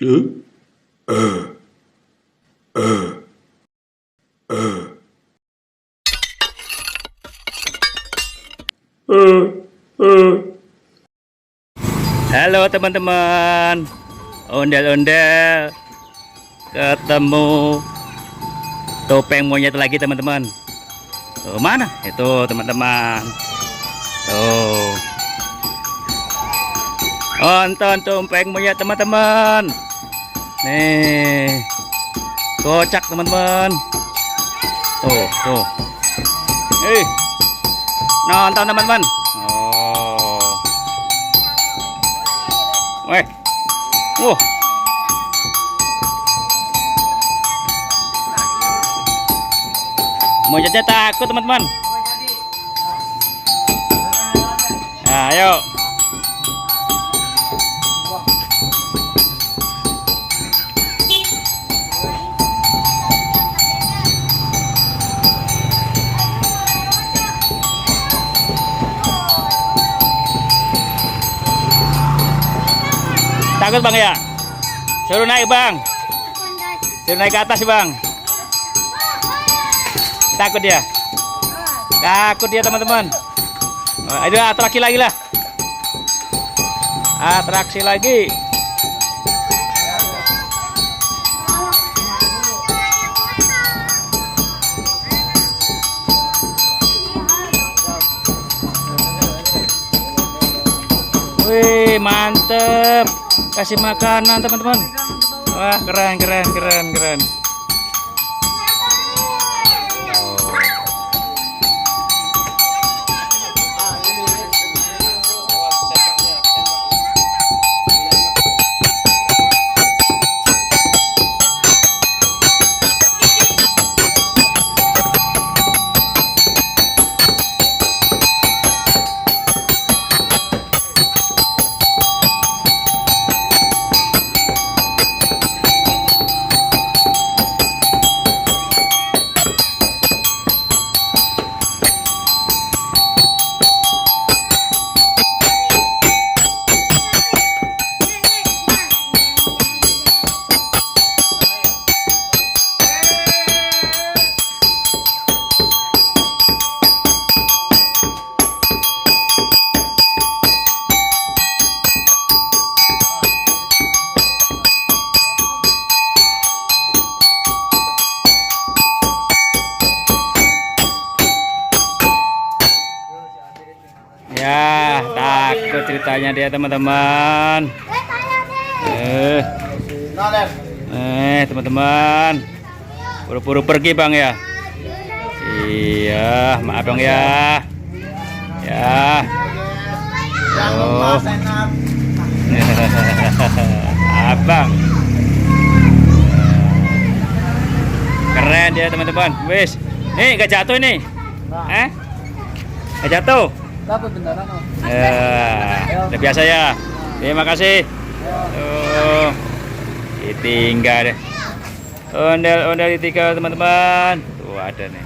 Halo teman-teman, ondel-ondel ketemu topeng monyet lagi teman-teman. Oh, mana itu teman-teman? Tuh, nonton topeng monyet teman-teman. Nih, kocak teman-teman. Tuh, nonton teman-teman. Weh, monyetnya takut teman-teman. Ayo. Takut bang ya? Suruh naik bang. Suruh naik ke atas bang. Takut dia. Takut dia teman-teman. Ada atraksi lagi lah. Atraksi lagi. Wih, mantep. Kasih makanan teman-teman. Wah, keren. Ya, takut ceritanya dia teman-teman. Teman-teman, buru-buru pergi bang ya. Iya, maaf dong ya. Ya. Oh. Abang. Keren dia teman-teman. Wis, nih gak jatuh ini. Gak jatuh. Udah biasa ya. Terima kasih. Ditinggal deh. Ondel-ondel ditinggal teman-teman. Tuh ada nih.